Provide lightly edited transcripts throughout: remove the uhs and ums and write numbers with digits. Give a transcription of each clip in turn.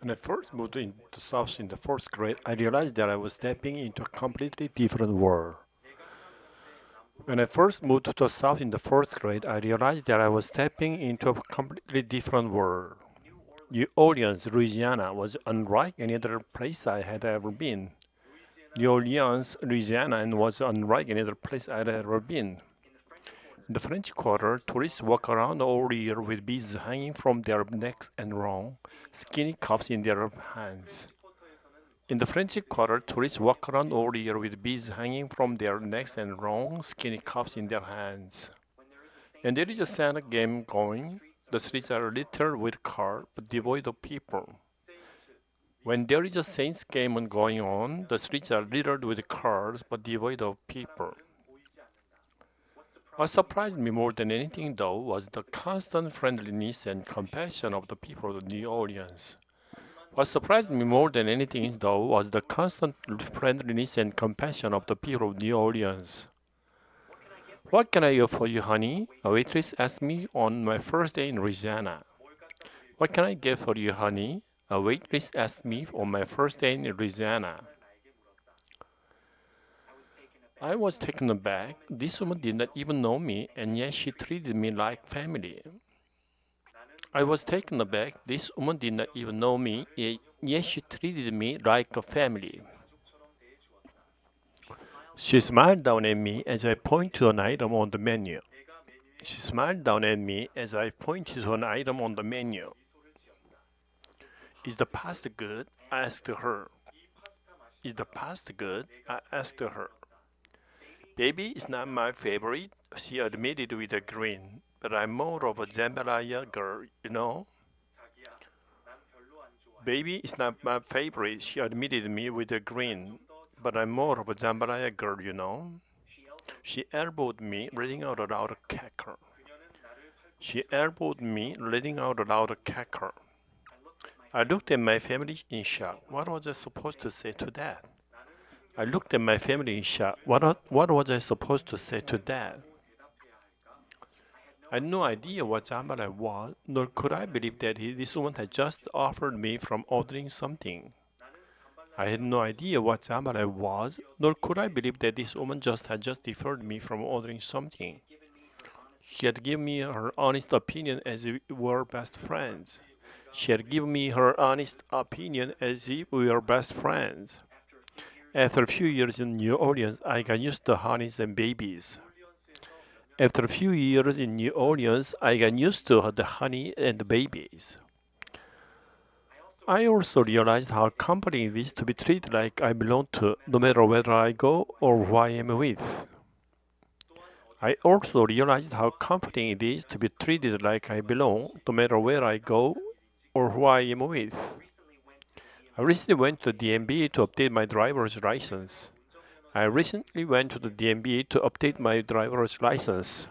When I first moved into the South in the fourth grade, I realized that I was stepping into a completely different world. When I first moved to the South in the fourth grade, I realized that I was stepping into a completely different world. New Orleans, Louisiana was unlike any other place I had ever been. New Orleans, Louisiana, and was unlike any other place I had ever been. In the French Quarter, tourists walk around all year with beads hanging from their necks and long, skinny cups in their hands. In the French Quarter, tourists walk around all year with beads hanging from their necks and long, skinny cups in their hands. And there is a Santa game going. The streets are littered with cars, but devoid of people. When there is a Saints game going on, the streets are littered with cars, but devoid of people. What surprised me more than anything, though, was the constant friendliness and compassion of the people of New Orleans. What surprised me more than anything, though, was the constant friendliness and compassion of the people of New Orleans. What can I do for you, honey? A waitress asked me on my first day in Louisiana. What can I get for you, honey? A waitress asked me on my first day in Louisiana. I was taken aback. This woman did not even know me, and yet she treated me like family. I was taken aback. This woman did not even know me, yet she treated me like a family. She smiled down at me as I pointed to an item on the menu. She smiled down at me as I pointed to an item on the menu. Is the pasta good? I asked her. Is the pasta good? I asked her. Baby is not my favorite, she admitted with a grin. But I'm more of a jambalaya girl, you know. Baby is not my favorite, she admitted me with a grin. But I'm more of a jambalaya girl, you know. She elbowed me, letting out a loud cackle. She elbowed me, letting out a loud cackle. I looked at my family in shock. What was I supposed to say to that? I looked at my family in shock. What was I supposed to say to that? I had no idea what jambalaya was, nor could I believe that this woman had just offered me from ordering something. I had no idea what jambalaya was, nor could I believe that this woman had just deferred me from ordering something. She had given me her honest opinion as if we were best friends. She had given me her honest opinion as if we were best friends. After a few years in New Orleans, I got used to honeys and babies. After a few years in New Orleans, I got used to the honey and the babies. I also realized how comforting it is to be treated like I belong to, no matter where I go or who I am with. I also realized how comforting it is to be treated like I belong, no matter where I go or who I am with. I recently went to the DMV to update my driver's license. I recently went to the DMV to update my driver's license.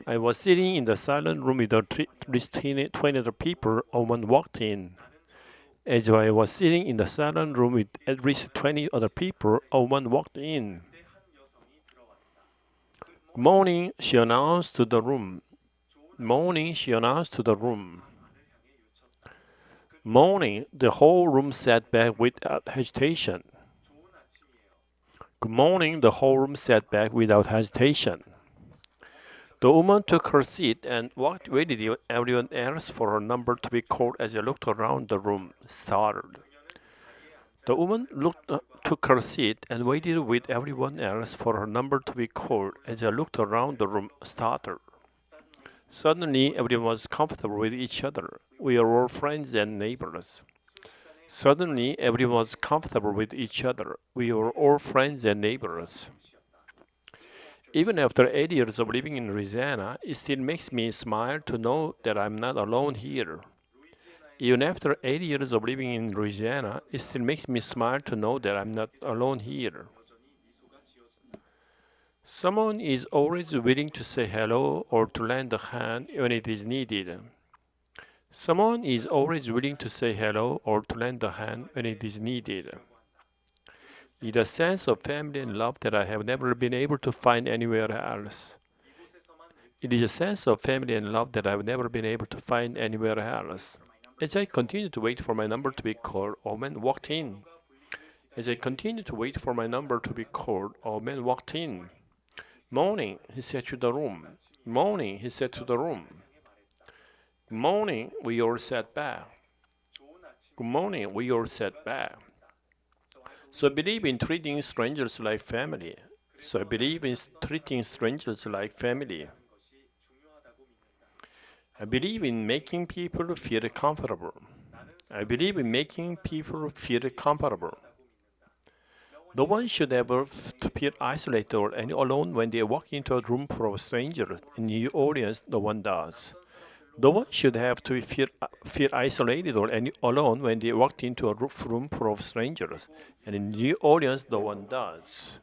I was sitting in the silent room with at least 20 other people. A woman walked in. As I was sitting in the silent room with at least 20 other people, a woman walked in. Morning, she announced to the room. Morning, she announced to the room. Morning, the whole room sat back without hesitation. Good morning, the whole room sat back without hesitation. The woman took her seat and waited everyone else for her number to be called as I looked around the room, startled. The woman took her seat and waited with everyone else for her number to be called as I looked around the room, startled. Suddenly, everyone was comfortable with each other. We are all friends and neighbors. Suddenly, everyone was comfortable with each other. We were all friends and neighbors. Even after 8 years of living in Louisiana, it still makes me smile to know that I'm not alone here. Even after 8 years of living in Louisiana, it still makes me smile to know that I'm not alone here. Someone is always willing to say hello or to lend a hand when it is needed. Someone is always willing to say hello or to lend a hand when it is needed. It's a sense of family and love that I have never been able to find anywhere else. It is a sense of family and love that I've never been able to find anywhere else. As I continued to wait for my number to be called, a man walked in. As I continued to wait for my number to be called, a man walked in. Morning, he said to the room. Morning, he said to the room. Morning, we all sat back. Good morning, we all sat back. So I believe in treating strangers like family. So I believe in treating strangers like family. I believe in making people feel comfortable. I believe in making people feel comfortable. No one should ever feel isolated or any alone when they walk into a room full of strangers. In New Orleans, no one does. No one should have to feel isolated or any alone when they walked into a room full of strangers. And in New Orleans, no one does.